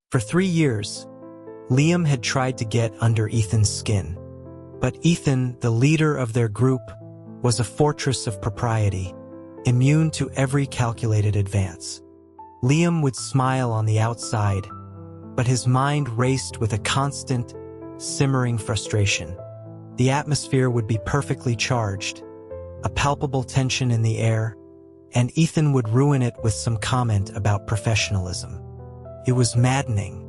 For 3 years, Liam had tried to get under Ethan's skin. But Ethan, the leader of their group, was a fortress of propriety, immune to every calculated advance. Liam would smile on the outside, but his mind raced with a constant, simmering frustration. The atmosphere would be perfectly charged, a palpable tension in the air, and Ethan would ruin it with some comment about professionalism. It was maddening.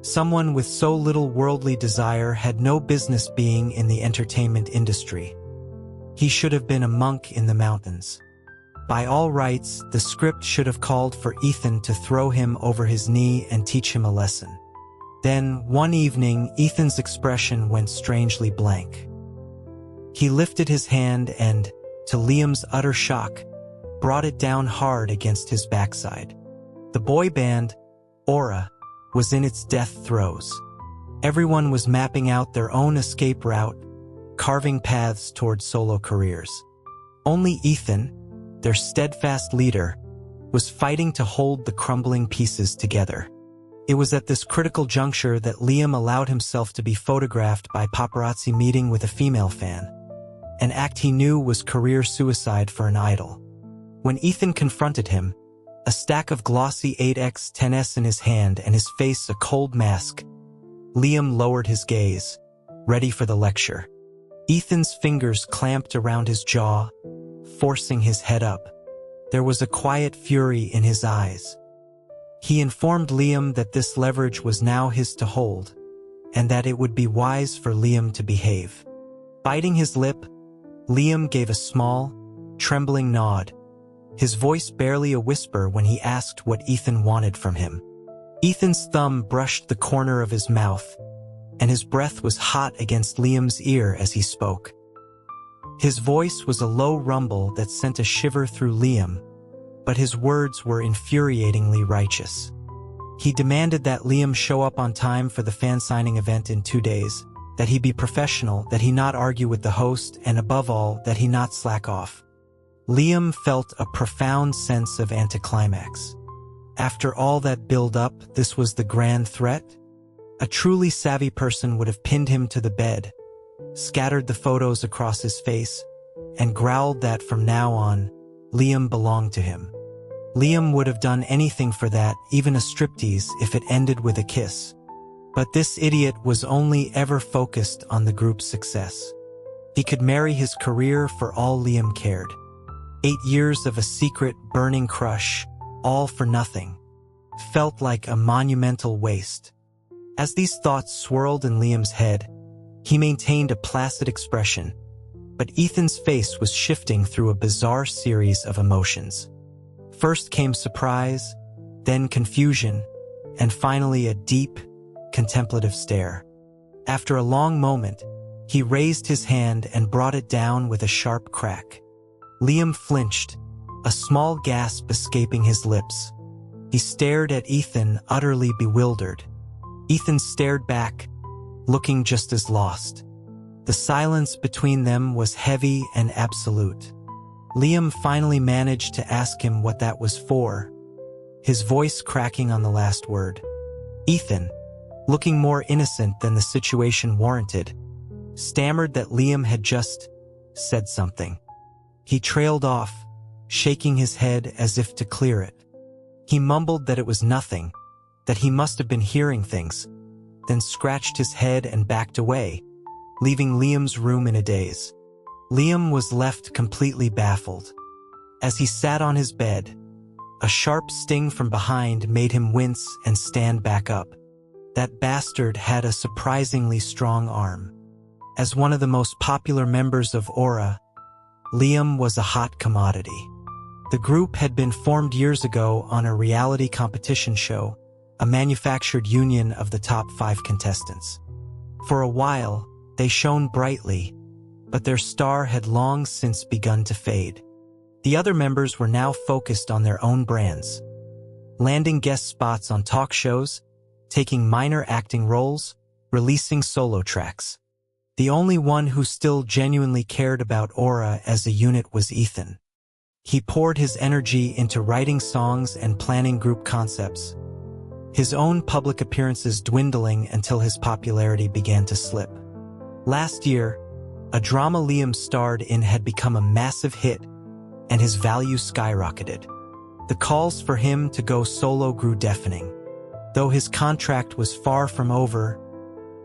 Someone with so little worldly desire had no business being in the entertainment industry. He should have been a monk in the mountains. By all rights, the script should have called for Ethan to throw him over his knee and teach him a lesson. Then, one evening, Ethan's expression went strangely blank. He lifted his hand and, to Liam's utter shock, brought it down hard against his backside. The boy band, Aura, was in its death throes. Everyone was mapping out their own escape route, carving paths toward solo careers. Only Ethan, their steadfast leader, was fighting to hold the crumbling pieces together. It was at this critical juncture that Liam allowed himself to be photographed by paparazzi meeting with a female fan, an act he knew was career suicide for an idol. When Ethan confronted him, a stack of glossy 8x10s in his hand and his face a cold mask, Liam lowered his gaze, ready for the lecture. Ethan's fingers clamped around his jaw, forcing his head up. There was a quiet fury in his eyes. He informed Liam that this leverage was now his to hold, and that it would be wise for Liam to behave. Biting his lip, Liam gave a small, trembling nod, his voice barely a whisper when he asked what Ethan wanted from him. Ethan's thumb brushed the corner of his mouth, and his breath was hot against Liam's ear as he spoke. His voice was a low rumble that sent a shiver through Liam, but his words were infuriatingly righteous. He demanded that Liam show up on time for the fan signing event in 2 days, that he be professional, that he not argue with the host, and above all, that he not slack off. Liam felt a profound sense of anticlimax. After all that build-up, this was the grand threat? A truly savvy person would have pinned him to the bed, scattered the photos across his face, and growled that from now on, Liam belonged to him. Liam would have done anything for that, even a striptease, if it ended with a kiss. But this idiot was only ever focused on the group's success. He could marry his career for all Liam cared. 8 years of a secret, burning crush, all for nothing, felt like a monumental waste. As these thoughts swirled in Liam's head, he maintained a placid expression, but Ethan's face was shifting through a bizarre series of emotions. First came surprise, then confusion, and finally a deep, contemplative stare. After a long moment, he raised his hand and brought it down with a sharp crack. Liam flinched, a small gasp escaping his lips. He stared at Ethan, utterly bewildered. Ethan stared back, looking just as lost. The silence between them was heavy and absolute. Liam finally managed to ask him what that was for, his voice cracking on the last word. Ethan, looking more innocent than the situation warranted, stammered that Liam had just said something. He trailed off, shaking his head as if to clear it. He mumbled that it was nothing, that he must have been hearing things, then scratched his head and backed away, leaving Liam's room in a daze. Liam was left completely baffled. As he sat on his bed, a sharp sting from behind made him wince and stand back up. That bastard had a surprisingly strong arm. As one of the most popular members of Aura, Liam was a hot commodity. The group had been formed years ago on a reality competition show, a manufactured union of the top 5 contestants. For a while, they shone brightly, but their star had long since begun to fade. The other members were now focused on their own brands, landing guest spots on talk shows, taking minor acting roles, releasing solo tracks. The only one who still genuinely cared about Aura as a unit was Ethan. He poured his energy into writing songs and planning group concepts, his own public appearances dwindling until his popularity began to slip. Last year, a drama Liam starred in had become a massive hit, and his value skyrocketed. The calls for him to go solo grew deafening. Though his contract was far from over,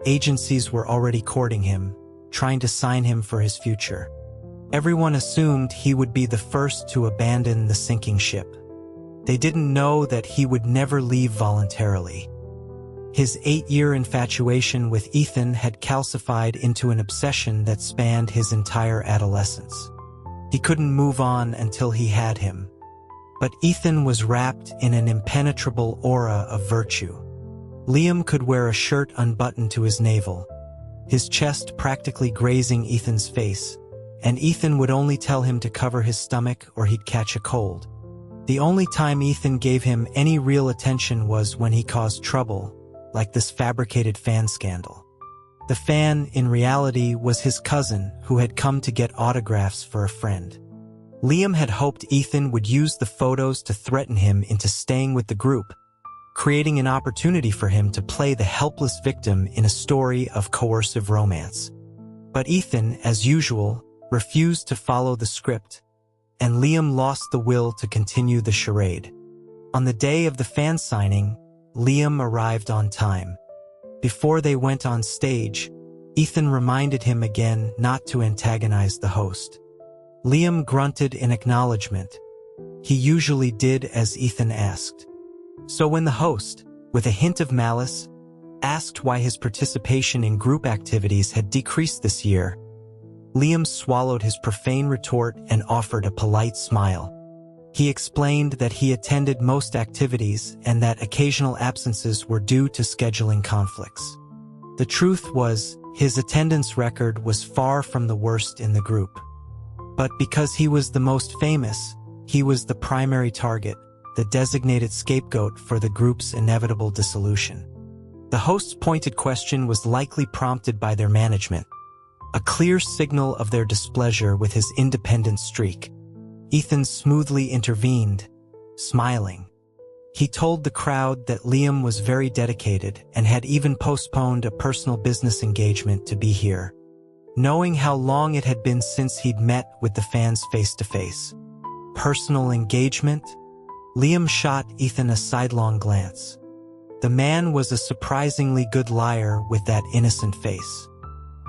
agencies were already courting him, trying to sign him for his future. Everyone assumed he would be the first to abandon the sinking ship. They didn't know that he would never leave voluntarily. His 8-year infatuation with Ethan had calcified into an obsession that spanned his entire adolescence. He couldn't move on until he had him. But Ethan was wrapped in an impenetrable aura of virtue. Liam could wear a shirt unbuttoned to his navel, his chest practically grazing Ethan's face, and Ethan would only tell him to cover his stomach or he'd catch a cold. The only time Ethan gave him any real attention was when he caused trouble, like this fabricated fan scandal. The fan, in reality, was his cousin who had come to get autographs for a friend. Liam had hoped Ethan would use the photos to threaten him into staying with the group, creating an opportunity for him to play the helpless victim in a story of coercive romance. But Ethan, as usual, refused to follow the script, and Liam lost the will to continue the charade. On the day of the fan signing, Liam arrived on time. Before they went on stage, Ethan reminded him again not to antagonize the host. Liam grunted in acknowledgement. He usually did as Ethan asked. So when the host, with a hint of malice, asked why his participation in group activities had decreased this year, Liam swallowed his profane retort and offered a polite smile. He explained that he attended most activities and that occasional absences were due to scheduling conflicts. The truth was, his attendance record was far from the worst in the group. But because he was the most famous, he was the primary target, the designated scapegoat for the group's inevitable dissolution. The host's pointed question was likely prompted by their management, a clear signal of their displeasure with his independent streak. Ethan smoothly intervened, smiling. He told the crowd that Liam was very dedicated and had even postponed a personal business engagement to be here, knowing how long it had been since he'd met with the fans face-to-face. Personal engagement? Liam shot Ethan a sidelong glance. The man was a surprisingly good liar with that innocent face.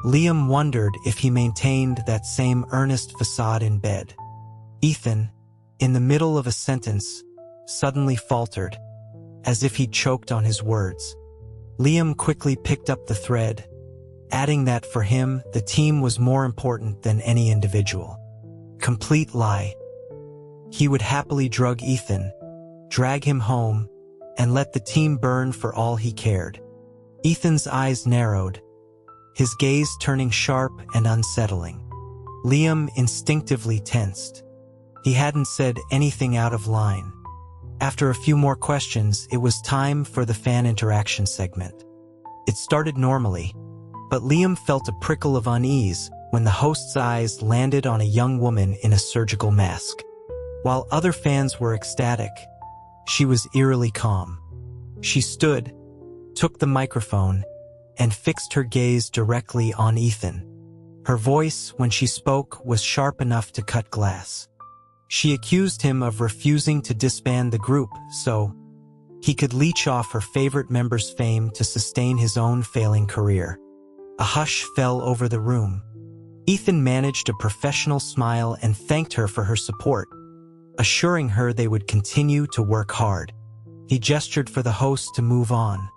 Liam wondered if he maintained that same earnest facade in bed. Ethan, in the middle of a sentence, suddenly faltered, as if he'd choked on his words. Liam quickly picked up the thread, adding that for him, the team was more important than any individual. Complete lie. He would happily drug Ethan, drag him home, and let the team burn for all he cared. Ethan's eyes narrowed, his gaze turning sharp and unsettling. Liam instinctively tensed. He hadn't said anything out of line. After a few more questions, it was time for the fan interaction segment. It started normally, but Liam felt a prickle of unease when the host's eyes landed on a young woman in a surgical mask. While other fans were ecstatic, she was eerily calm. She stood, took the microphone, and fixed her gaze directly on Ethan. Her voice, when she spoke, was sharp enough to cut glass. She accused him of refusing to disband the group so he could leech off her favorite member's fame to sustain his own failing career. A hush fell over the room. Ethan managed a professional smile and thanked her for her support, assuring her they would continue to work hard. He gestured for the host to move on,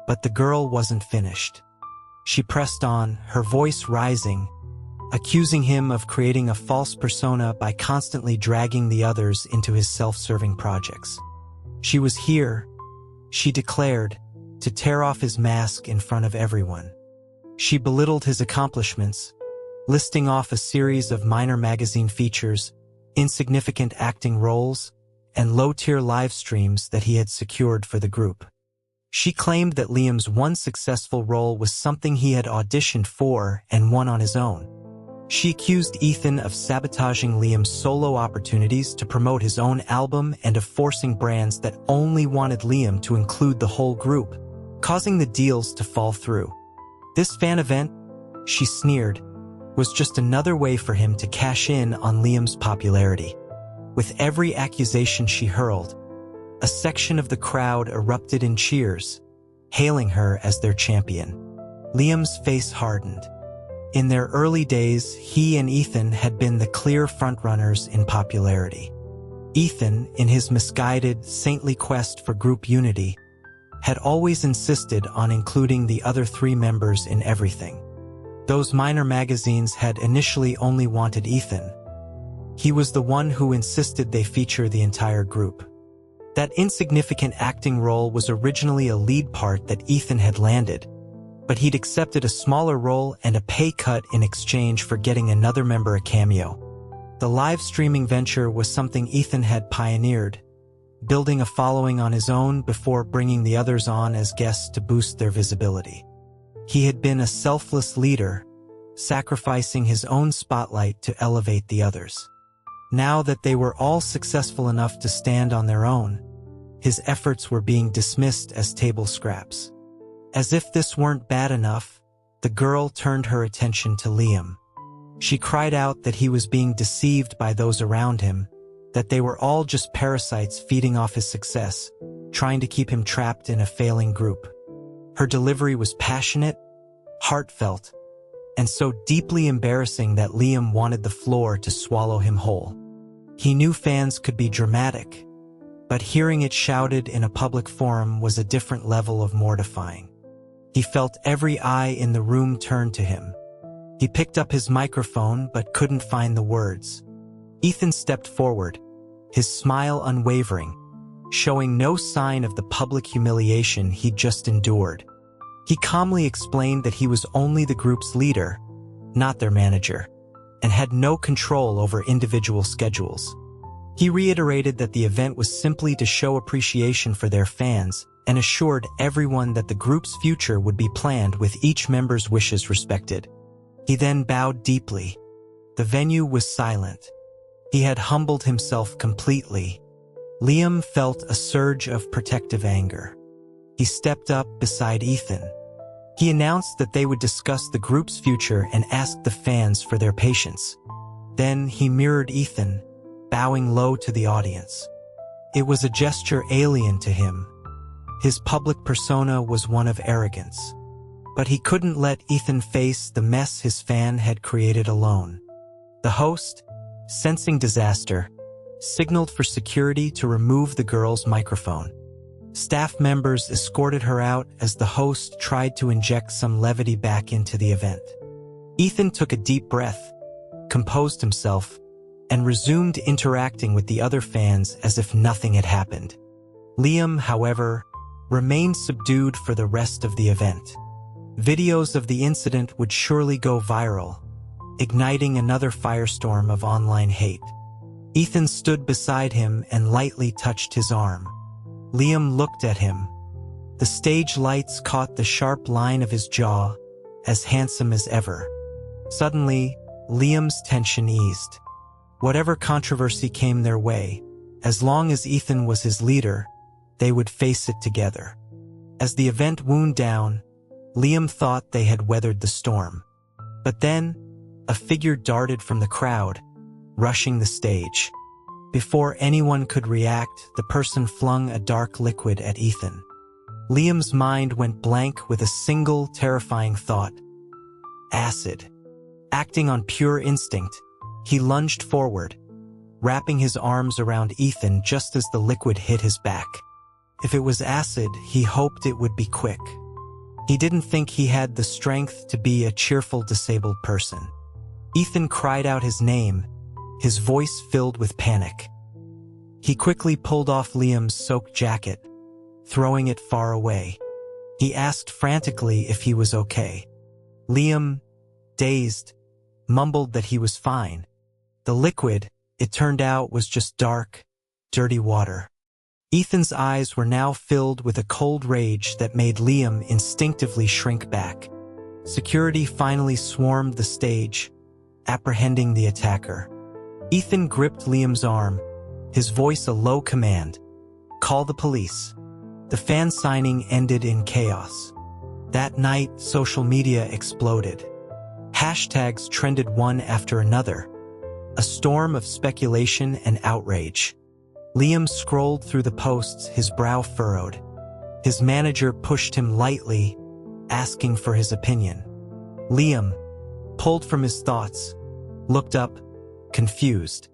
but the girl wasn't finished. She pressed on, her voice rising, accusing him of creating a false persona by constantly dragging the others into his self-serving projects. She was here, she declared, to tear off his mask in front of everyone. She belittled his accomplishments, listing off a series of minor magazine features, insignificant acting roles, and low-tier live streams that he had secured for the group. She claimed that Liam's one successful role was something he had auditioned for and won on his own. She accused Ethan of sabotaging Liam's solo opportunities to promote his own album and of forcing brands that only wanted Liam to include the whole group, causing the deals to fall through. This fan event, she sneered, was just another way for him to cash in on Liam's popularity. With every accusation she hurled, a section of the crowd erupted in cheers, hailing her as their champion. Liam's face hardened. In their early days, he and Ethan had been the clear frontrunners in popularity. Ethan, in his misguided, saintly quest for group unity, had always insisted on including the other three members in everything. Those minor magazines had initially only wanted Ethan. He was the one who insisted they feature the entire group. That insignificant acting role was originally a lead part that Ethan had landed, but he'd accepted a smaller role and a pay cut in exchange for getting another member a cameo. The live streaming venture was something Ethan had pioneered, building a following on his own before bringing the others on as guests to boost their visibility. He had been a selfless leader, sacrificing his own spotlight to elevate the others. Now that they were all successful enough to stand on their own, his efforts were being dismissed as table scraps. As if this weren't bad enough, the girl turned her attention to Liam. She cried out that he was being deceived by those around him, that they were all just parasites feeding off his success, trying to keep him trapped in a failing group. Her delivery was passionate, heartfelt, and so deeply embarrassing that Liam wanted the floor to swallow him whole. He knew fans could be dramatic, but hearing it shouted in a public forum was a different level of mortifying. He felt every eye in the room turn to him. He picked up his microphone but couldn't find the words. Ethan stepped forward, his smile unwavering, showing no sign of the public humiliation he'd just endured. He calmly explained that he was only the group's leader, not their manager, and had no control over individual schedules. He reiterated that the event was simply to show appreciation for their fans and assured everyone that the group's future would be planned with each member's wishes respected. He then bowed deeply. The venue was silent. He had humbled himself completely. Liam felt a surge of protective anger. He stepped up beside Ethan. He announced that they would discuss the group's future and asked the fans for their patience. Then he mirrored Ethan, bowing low to the audience. It was a gesture alien to him. His public persona was one of arrogance. But he couldn't let Ethan face the mess his fan had created alone. The host, sensing disaster, signaled for security to remove the girl's microphone. Staff members escorted her out as the host tried to inject some levity back into the event. Ethan took a deep breath, composed himself, and resumed interacting with the other fans as if nothing had happened. Liam, however, remained subdued for the rest of the event. Videos of the incident would surely go viral, igniting another firestorm of online hate. Ethan stood beside him and lightly touched his arm. Liam looked at him. The stage lights caught the sharp line of his jaw, as handsome as ever. Suddenly, Liam's tension eased. Whatever controversy came their way, as long as Ethan was his leader, they would face it together. As the event wound down, Liam thought they had weathered the storm. But then, a figure darted from the crowd, rushing the stage. Before anyone could react, the person flung a dark liquid at Ethan. Liam's mind went blank with a single terrifying thought. Acid. Acting on pure instinct, he lunged forward, wrapping his arms around Ethan just as the liquid hit his back. If it was acid, he hoped it would be quick. He didn't think he had the strength to be a cheerful disabled person. Ethan cried out his name, his voice filled with panic. He quickly pulled off Liam's soaked jacket, throwing it far away. He asked frantically if he was okay. Liam, dazed, mumbled that he was fine. The liquid, it turned out, was just dark, dirty water. Ethan's eyes were now filled with a cold rage that made Liam instinctively shrink back. Security finally swarmed the stage, apprehending the attacker. Ethan gripped Liam's arm, his voice a low command. "Call the police." The fan signing ended in chaos. That night, social media exploded. Hashtags trended one after another. A storm of speculation and outrage. Liam scrolled through the posts, his brow furrowed. His manager pushed him lightly, asking for his opinion. Liam, pulled from his thoughts, looked up, confused.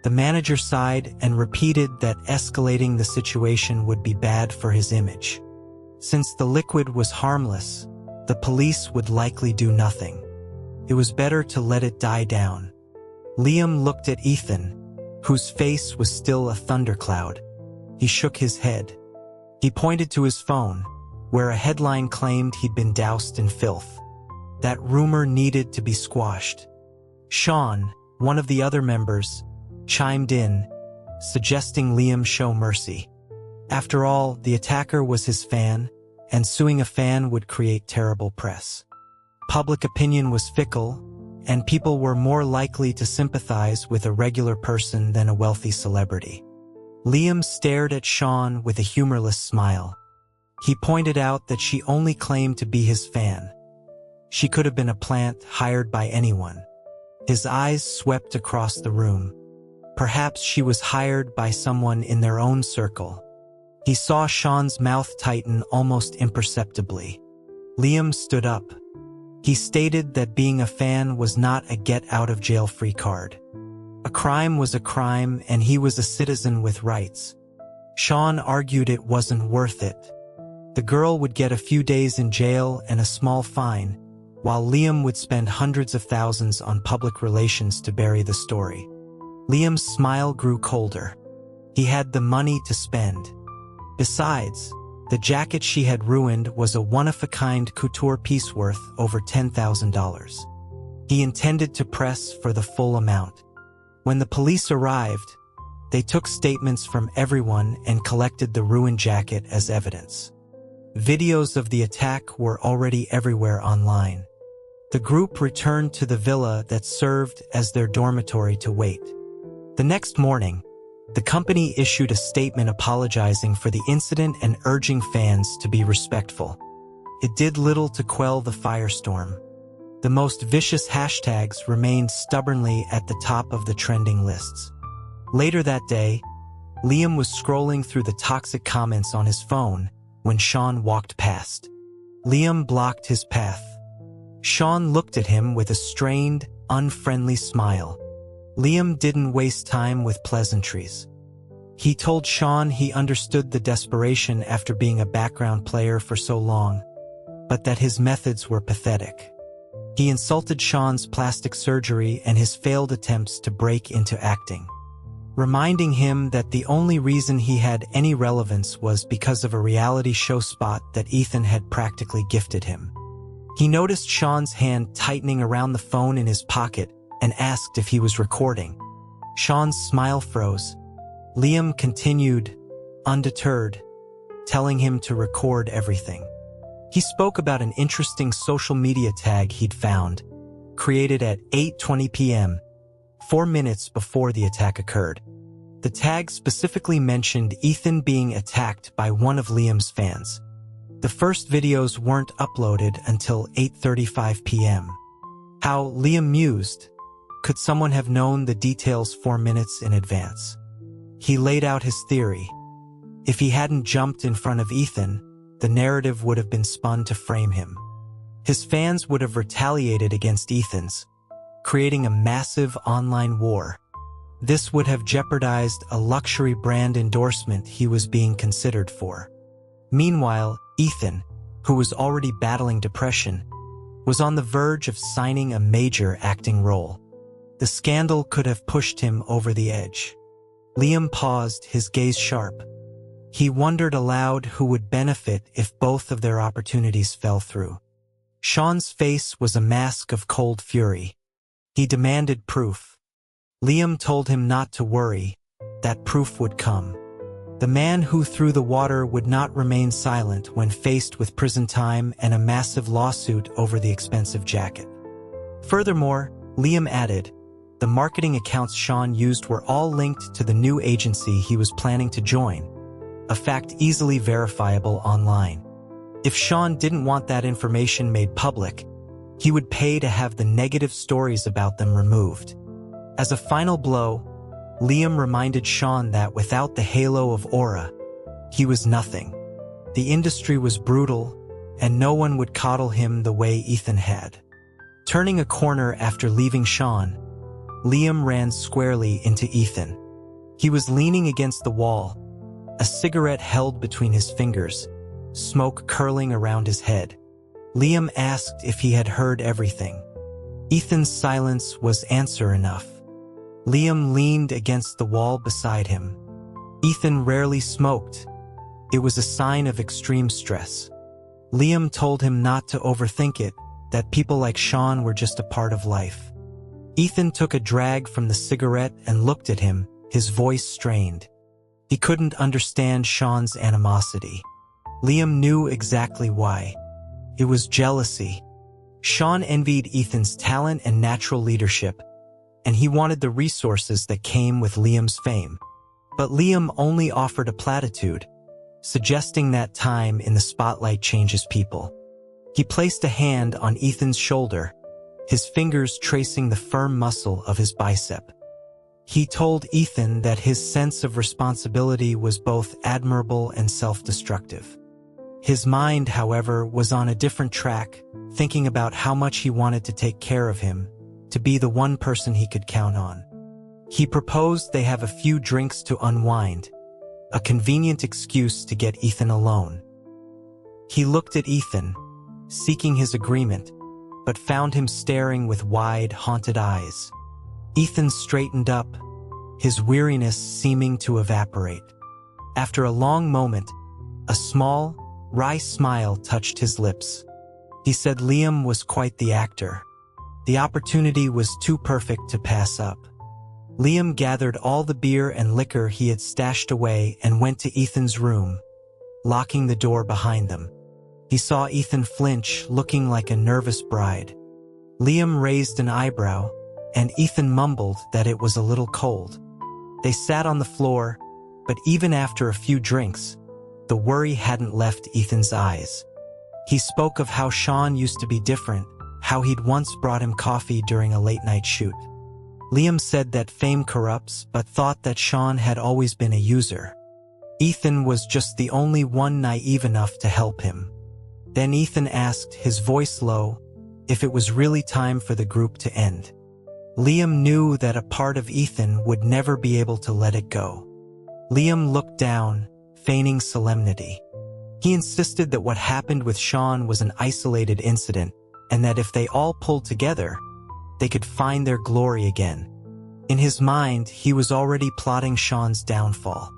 The manager sighed and repeated that escalating the situation would be bad for his image. Since the liquid was harmless, the police would likely do nothing. It was better to let it die down. Liam looked at Ethan, whose face was still a thundercloud. He shook his head. He pointed to his phone, where a headline claimed he'd been doused in filth. That rumor needed to be squashed. Sean, one of the other members, chimed in, suggesting Liam show mercy. After all, the attacker was his fan, and suing a fan would create terrible press. Public opinion was fickle, and people were more likely to sympathize with a regular person than a wealthy celebrity. Liam stared at Sean with a humorless smile. He pointed out that she only claimed to be his fan. She could have been a plant hired by anyone. His eyes swept across the room. Perhaps she was hired by someone in their own circle. He saw Sean's mouth tighten almost imperceptibly. Liam stood up. He stated that being a fan was not a get-out-of-jail-free card. A crime was a crime, and he was a citizen with rights. Sean argued it wasn't worth it. The girl would get a few days in jail and a small fine, while Liam would spend hundreds of thousands on public relations to bury the story. Liam's smile grew colder. He had the money to spend. Besides, the jacket she had ruined was a one-of-a-kind couture piece worth over $10,000. He intended to press for the full amount. When the police arrived, they took statements from everyone and collected the ruined jacket as evidence. Videos of the attack were already everywhere online. The group returned to the villa that served as their dormitory to wait. The next morning, the company issued a statement apologizing for the incident and urging fans to be respectful. It did little to quell the firestorm. The most vicious hashtags remained stubbornly at the top of the trending lists. Later that day, Liam was scrolling through the toxic comments on his phone when Sean walked past. Liam blocked his path. Sean looked at him with a strained, unfriendly smile. Liam didn't waste time with pleasantries. He told Sean he understood the desperation after being a background player for so long, but that his methods were pathetic. He insulted Sean's plastic surgery and his failed attempts to break into acting, reminding him that the only reason he had any relevance was because of a reality show spot that Ethan had practically gifted him. He noticed Sean's hand tightening around the phone in his pocket and asked if he was recording. Sean's smile froze. Liam continued, undeterred, telling him to record everything. He spoke about an interesting social media tag he'd found, created at 8:20 p.m., 4 minutes before the attack occurred. The tag specifically mentioned Ethan being attacked by one of Liam's fans. The first videos weren't uploaded until 8:35 p.m. How, Liam mused, could someone have known the details 4 minutes in advance? He laid out his theory. If he hadn't jumped in front of Ethan, the narrative would have been spun to frame him. His fans would have retaliated against Ethan's, creating a massive online war. This would have jeopardized a luxury brand endorsement he was being considered for. Meanwhile, Ethan, who was already battling depression, was on the verge of signing a major acting role. The scandal could have pushed him over the edge. Liam paused, his gaze sharp. He wondered aloud who would benefit if both of their opportunities fell through. Sean's face was a mask of cold fury. He demanded proof. Liam told him not to worry, that proof would come. The man who threw the water would not remain silent when faced with prison time and a massive lawsuit over the expensive jacket. Furthermore, Liam added, the marketing accounts Sean used were all linked to the new agency he was planning to join, a fact easily verifiable online. If Sean didn't want that information made public, he would pay to have the negative stories about them removed. As a final blow, Liam reminded Sean that without the halo of aura, he was nothing. The industry was brutal, and no one would coddle him the way Ethan had. Turning a corner after leaving Sean, Liam ran squarely into Ethan. He was leaning against the wall, a cigarette held between his fingers, smoke curling around his head. Liam asked if he had heard everything. Ethan's silence was answer enough. Liam leaned against the wall beside him. Ethan rarely smoked. It was a sign of extreme stress. Liam told him not to overthink it, that people like Sean were just a part of life. Ethan took a drag from the cigarette and looked at him, his voice strained. He couldn't understand Sean's animosity. Liam knew exactly why. It was jealousy. Sean envied Ethan's talent and natural leadership, and he wanted the resources that came with Liam's fame. But Liam only offered a platitude, suggesting that time in the spotlight changes people. He placed a hand on Ethan's shoulder, his fingers tracing the firm muscle of his bicep. He told Ethan that his sense of responsibility was both admirable and self-destructive. His mind, however, was on a different track, thinking about how much he wanted to take care of him, to be the one person he could count on. He proposed they have a few drinks to unwind, a convenient excuse to get Ethan alone. He looked at Ethan, seeking his agreement, but found him staring with wide, haunted eyes. Ethan straightened up, his weariness seeming to evaporate. After a long moment, a small, wry smile touched his lips. He said Liam was quite the actor. The opportunity was too perfect to pass up. Liam gathered all the beer and liquor he had stashed away and went to Ethan's room, locking the door behind them. He saw Ethan flinch, looking like a nervous bride. Liam raised an eyebrow, and Ethan mumbled that it was a little cold. They sat on the floor, but even after a few drinks, the worry hadn't left Ethan's eyes. He spoke of how Sean used to be different, how he'd once brought him coffee during a late-night shoot. Liam said that fame corrupts, but thought that Sean had always been a user. Ethan was just the only one naive enough to help him. Then Ethan asked, his voice low, if it was really time for the group to end. Liam knew that a part of Ethan would never be able to let it go. Liam looked down, feigning solemnity. He insisted that what happened with Sean was an isolated incident, and that if they all pulled together, they could find their glory again. In his mind, he was already plotting Sean's downfall.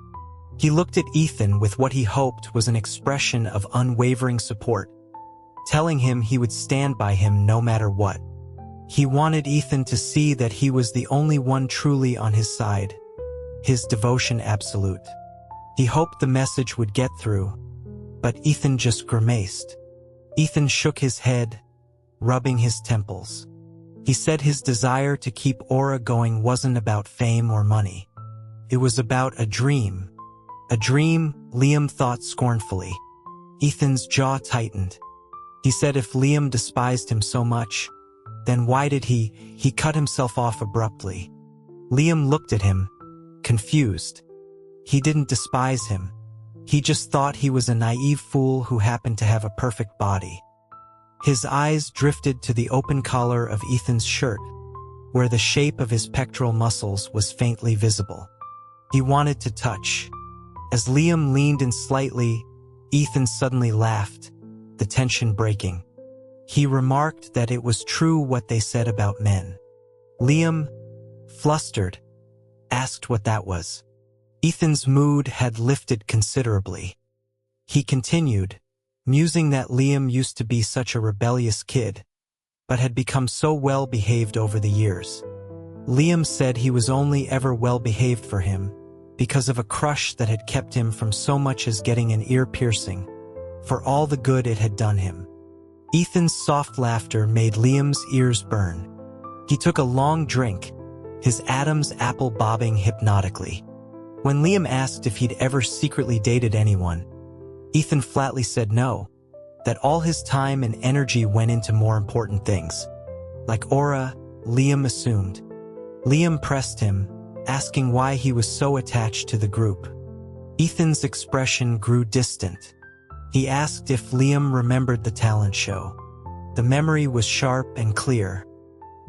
He looked at Ethan with what he hoped was an expression of unwavering support, telling him he would stand by him no matter what. He wanted Ethan to see that he was the only one truly on his side, his devotion absolute. He hoped the message would get through, but Ethan just grimaced. Ethan shook his head, rubbing his temples. He said his desire to keep Aura going wasn't about fame or money. It was about a dream. A dream, Liam thought scornfully. Ethan's jaw tightened. He said if Liam despised him so much, then why did he cut himself off abruptly? Liam looked at him, confused. He didn't despise him. He just thought he was a naive fool who happened to have a perfect body. His eyes drifted to the open collar of Ethan's shirt, where the shape of his pectoral muscles was faintly visible. He wanted to touch. As Liam leaned in slightly, Ethan suddenly laughed, the tension breaking. He remarked that it was true what they said about men. Liam, flustered, asked what that was. Ethan's mood had lifted considerably. He continued, musing that Liam used to be such a rebellious kid, but had become so well-behaved over the years. Liam said he was only ever well-behaved for him, because of a crush that had kept him from so much as getting an ear piercing, for all the good it had done him. Ethan's soft laughter made Liam's ears burn. He took a long drink, his Adam's apple bobbing hypnotically. When Liam asked if he'd ever secretly dated anyone, Ethan flatly said no, that all his time and energy went into more important things. Like aura, Liam assumed. Liam pressed him, asking why he was so attached to the group. Ethan's expression grew distant. He asked if Liam remembered the talent show. The memory was sharp and clear.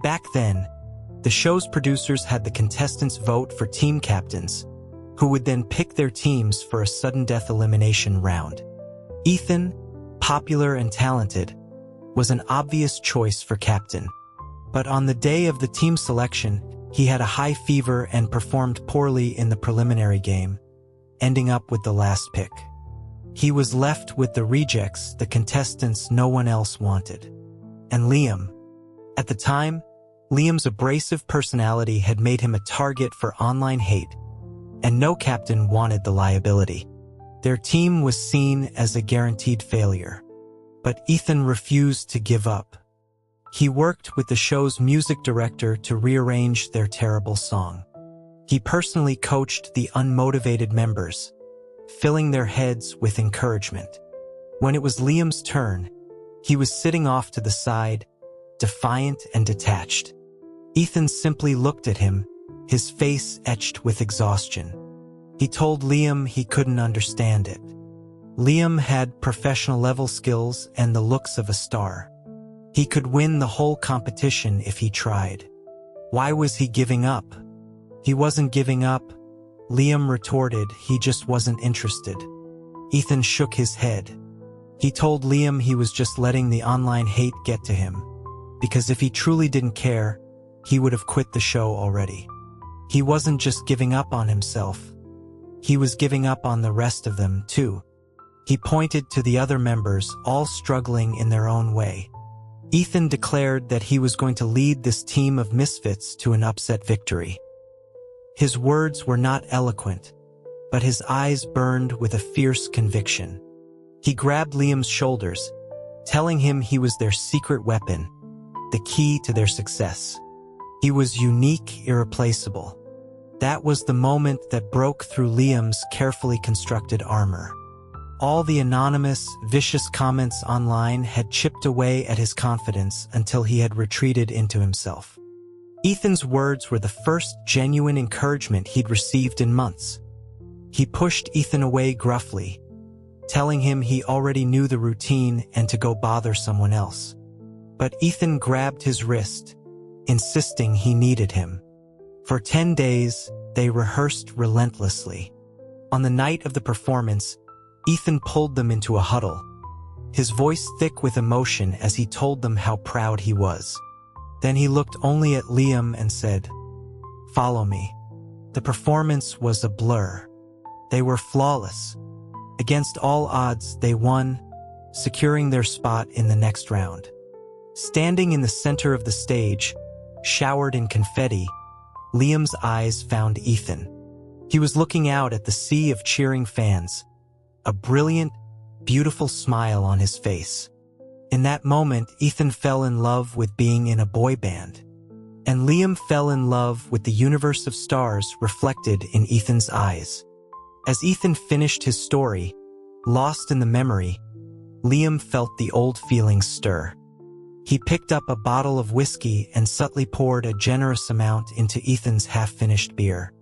Back then, the show's producers had the contestants vote for team captains, who would then pick their teams for a sudden death elimination round. Ethan, popular and talented, was an obvious choice for captain. But on the day of the team selection, he had a high fever and performed poorly in the preliminary game, ending up with the last pick. He was left with the rejects, the contestants no one else wanted. And Liam. At the time, Liam's abrasive personality had made him a target for online hate, and no captain wanted the liability. Their team was seen as a guaranteed failure. But Ethan refused to give up. He worked with the show's music director to rearrange their terrible song. He personally coached the unmotivated members, filling their heads with encouragement. When it was Liam's turn, he was sitting off to the side, defiant and detached. Ethan simply looked at him, his face etched with exhaustion. He told Liam he couldn't understand it. Liam had professional-level skills and the looks of a star. He could win the whole competition if he tried. Why was he giving up? He wasn't giving up, Liam retorted. He just wasn't interested. Ethan shook his head. He told Liam he was just letting the online hate get to him, because if he truly didn't care, he would have quit the show already. He wasn't just giving up on himself. He was giving up on the rest of them, too. He pointed to the other members, all struggling in their own way. Ethan declared that he was going to lead this team of misfits to an upset victory. His words were not eloquent, but his eyes burned with a fierce conviction. He grabbed Liam's shoulders, telling him he was their secret weapon, the key to their success. He was unique, irreplaceable. That was the moment that broke through Liam's carefully constructed armor. All the anonymous, vicious comments online had chipped away at his confidence until he had retreated into himself. Ethan's words were the first genuine encouragement he'd received in months. He pushed Ethan away gruffly, telling him he already knew the routine and to go bother someone else. But Ethan grabbed his wrist, insisting he needed him. For 10 days, they rehearsed relentlessly. On the night of the performance, Ethan pulled them into a huddle, his voice thick with emotion as he told them how proud he was. Then he looked only at Liam and said, "Follow me." The performance was a blur. They were flawless. Against all odds, they won, securing their spot in the next round. Standing in the center of the stage, showered in confetti, Liam's eyes found Ethan. He was looking out at the sea of cheering fans, a brilliant, beautiful smile on his face. In that moment, Ethan fell in love with being in a boy band. And Liam fell in love with the universe of stars reflected in Ethan's eyes. As Ethan finished his story, lost in the memory, Liam felt the old feelings stir. He picked up a bottle of whiskey and subtly poured a generous amount into Ethan's half-finished beer.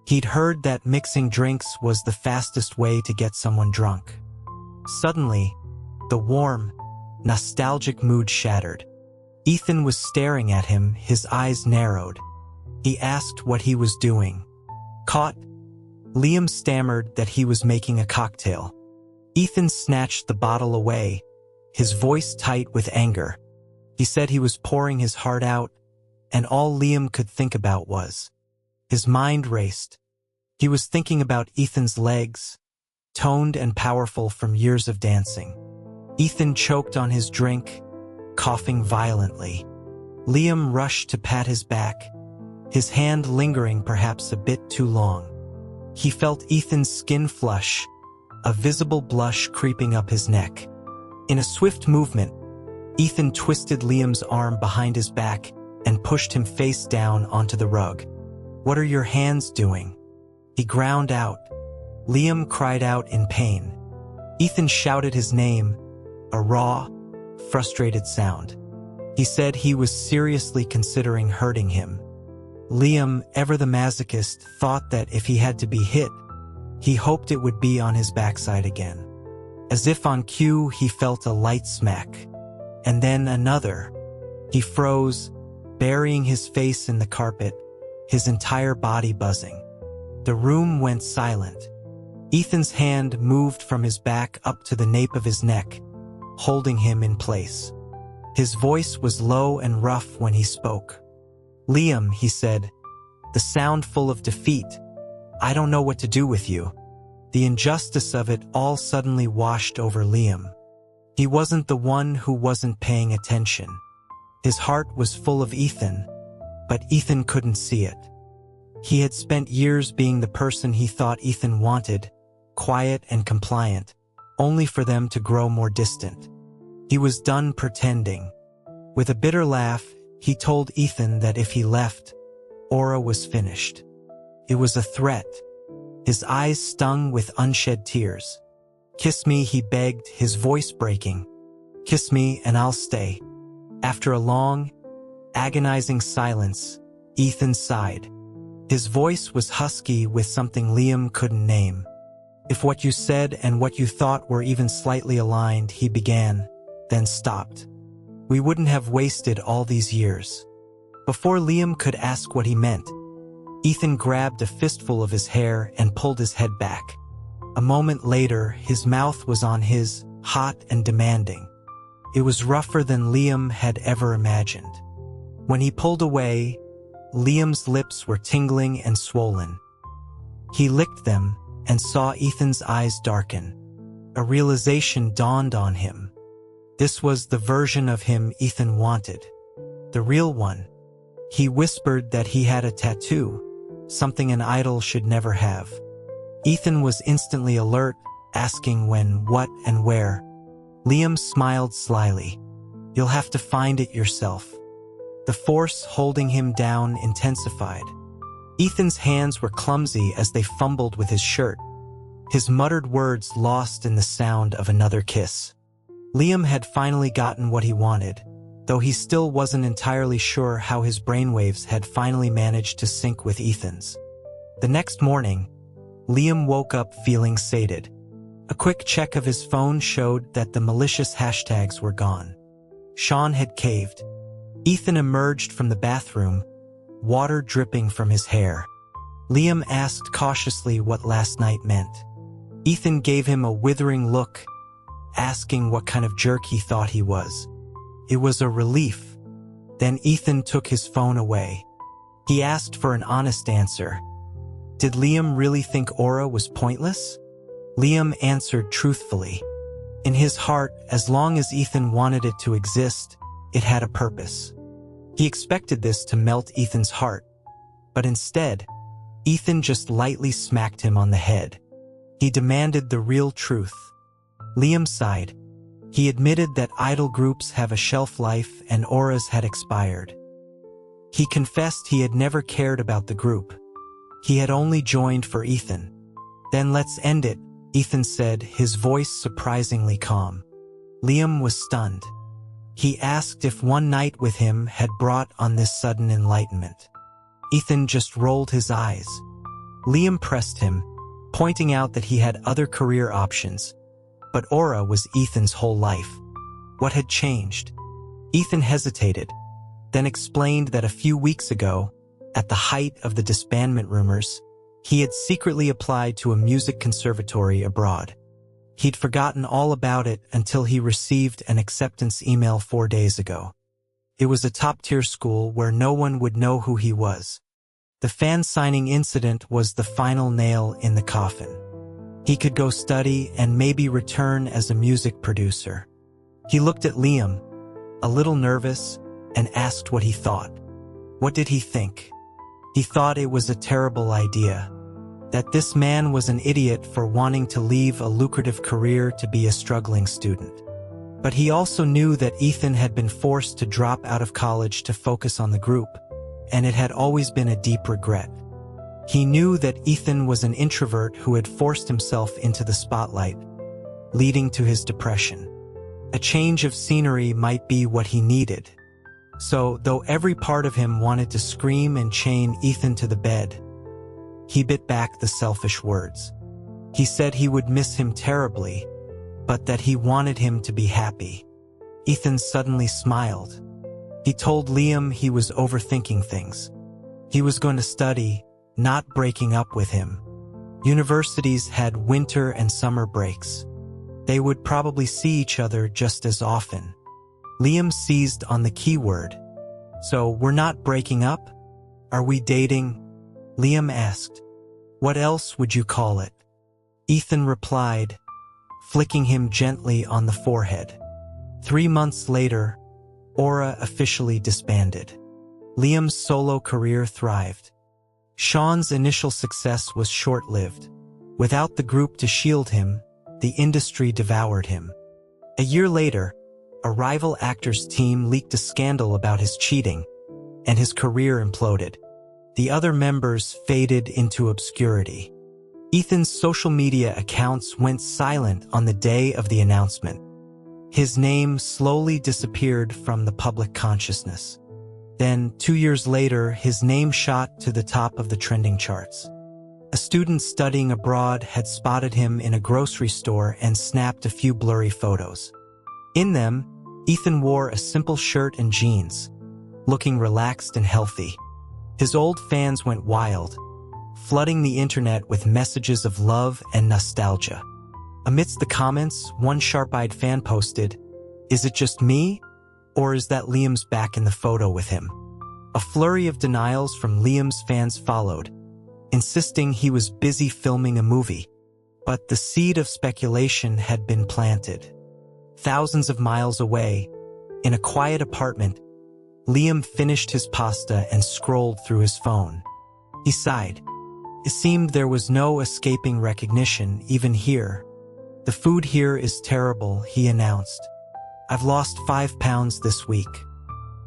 He'd heard that mixing drinks was the fastest way to get someone drunk. Suddenly, the warm, nostalgic mood shattered. Ethan was staring at him, his eyes narrowed. He asked what he was doing. Caught? Liam stammered that he was making a cocktail. Ethan snatched the bottle away, his voice tight with anger. He said he was pouring his heart out, and all Liam could think about was. His mind raced. He was thinking about Ethan's legs, toned and powerful from years of dancing. Ethan choked on his drink, coughing violently. Liam rushed to pat his back, his hand lingering perhaps a bit too long. He felt Ethan's skin flush, a visible blush creeping up his neck. In a swift movement, Ethan twisted Liam's arm behind his back and pushed him face down onto the rug. "What are your hands doing?" he ground out. Liam cried out in pain. Ethan shouted his name, a raw, frustrated sound. He said he was seriously considering hurting him. Liam, ever the masochist, thought that if he had to be hit, he hoped it would be on his backside again. As if on cue, he felt a light smack. And then another. He froze, burying his face in the carpet, his entire body buzzing. The room went silent. Ethan's hand moved from his back up to the nape of his neck, holding him in place. His voice was low and rough when he spoke. "Liam," he said, the sound full of defeat, "I don't know what to do with you." The injustice of it all suddenly washed over Liam. He wasn't the one who wasn't paying attention. His heart was full of Ethan, but Ethan couldn't see it. He had spent years being the person he thought Ethan wanted, quiet and compliant, only for them to grow more distant. He was done pretending. With a bitter laugh, he told Ethan that if he left, Aura was finished. It was a threat. His eyes stung with unshed tears. "Kiss me," he begged, his voice breaking. "Kiss me and I'll stay." After a long, agonizing silence, Ethan sighed. His voice was husky with something Liam couldn't name. "If what you said and what you thought were even slightly aligned," he began, then stopped. "We wouldn't have wasted all these years." Before Liam could ask what he meant, Ethan grabbed a fistful of his hair and pulled his head back. A moment later, his mouth was on his, hot and demanding. It was rougher than Liam had ever imagined. When he pulled away, Liam's lips were tingling and swollen. He licked them and saw Ethan's eyes darken. A realization dawned on him. This was the version of him Ethan wanted. The real one. He whispered that he had a tattoo, something an idol should never have. Ethan was instantly alert, asking when, what, and where. Liam smiled slyly. "You'll have to find it yourself." The force holding him down intensified. Ethan's hands were clumsy as they fumbled with his shirt, his muttered words lost in the sound of another kiss. Liam had finally gotten what he wanted, though he still wasn't entirely sure how his brainwaves had finally managed to sync with Ethan's. The next morning, Liam woke up feeling sated. A quick check of his phone showed that the malicious hashtags were gone. Sean had caved. Ethan emerged from the bathroom, water dripping from his hair. Liam asked cautiously what last night meant. Ethan gave him a withering look, asking what kind of jerk he thought he was. It was a relief. Then Ethan took his phone away. He asked for an honest answer. Did Liam really think Aura was pointless? Liam answered truthfully. In his heart, as long as Ethan wanted it to exist, it had a purpose. He expected this to melt Ethan's heart, but instead, Ethan just lightly smacked him on the head. He demanded the real truth. Liam sighed. He admitted that idol groups have a shelf life and Aura's had expired. He confessed he had never cared about the group. He had only joined for Ethan. Then let's end it, Ethan said, his voice surprisingly calm. Liam was stunned. He asked if one night with him had brought on this sudden enlightenment. Ethan just rolled his eyes. Liam pressed him, pointing out that he had other career options, but Aura was Ethan's whole life. What had changed? Ethan hesitated, then explained that a few weeks ago, at the height of the disbandment rumors, he had secretly applied to a music conservatory abroad. He'd forgotten all about it until he received an acceptance email 4 days ago. It was a top-tier school where no one would know who he was. The fan signing incident was the final nail in the coffin. He could go study and maybe return as a music producer. He looked at Liam, a little nervous, and asked what he thought. What did he think? He thought it was a terrible idea. That this man was an idiot for wanting to leave a lucrative career to be a struggling student. But he also knew that Ethan had been forced to drop out of college to focus on the group, and it had always been a deep regret. He knew that Ethan was an introvert who had forced himself into the spotlight, leading to his depression. A change of scenery might be what he needed. So, though every part of him wanted to scream and chain Ethan to the bed, he bit back the selfish words. He said he would miss him terribly, but that he wanted him to be happy. Ethan suddenly smiled. He told Liam he was overthinking things. He was going to study, not breaking up with him. Universities had winter and summer breaks. They would probably see each other just as often. Liam seized on the key word. "So, we're not breaking up? Are we dating?" Liam asked. "What else would you call it?" Ethan replied, flicking him gently on the forehead. 3 months later, Aura officially disbanded. Liam's solo career thrived. Sean's initial success was short-lived. Without the group to shield him, the industry devoured him. A year later, a rival actor's team leaked a scandal about his cheating, and his career imploded. The other members faded into obscurity. Ethan's social media accounts went silent on the day of the announcement. His name slowly disappeared from the public consciousness. Then, 2 years later, his name shot to the top of the trending charts. A student studying abroad had spotted him in a grocery store and snapped a few blurry photos. In them, Ethan wore a simple shirt and jeans, looking relaxed and healthy. His old fans went wild, flooding the internet with messages of love and nostalgia. Amidst the comments, one sharp-eyed fan posted, "Is it just me? Or is that Liam's back in the photo with him?" A flurry of denials from Liam's fans followed, insisting he was busy filming a movie. But the seed of speculation had been planted. Thousands of miles away, in a quiet apartment, Liam finished his pasta and scrolled through his phone. He sighed. It seemed there was no escaping recognition, even here. "The food here is terrible," he announced. "I've lost 5 pounds this week."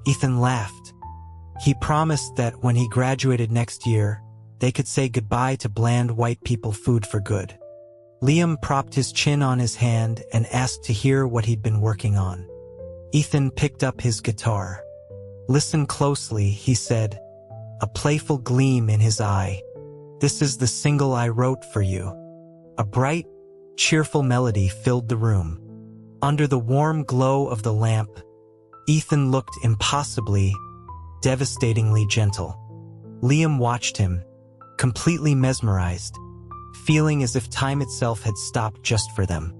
Ethan laughed. He promised that when he graduated next year, they could say goodbye to bland white people food for good. Liam propped his chin on his hand and asked to hear what he'd been working on. Ethan picked up his guitar. "Listen closely," he said, a playful gleam in his eye. "This is the single I wrote for you." A bright, cheerful melody filled the room. Under the warm glow of the lamp, Ethan looked impossibly, devastatingly gentle. Liam watched him, completely mesmerized, feeling as if time itself had stopped just for them.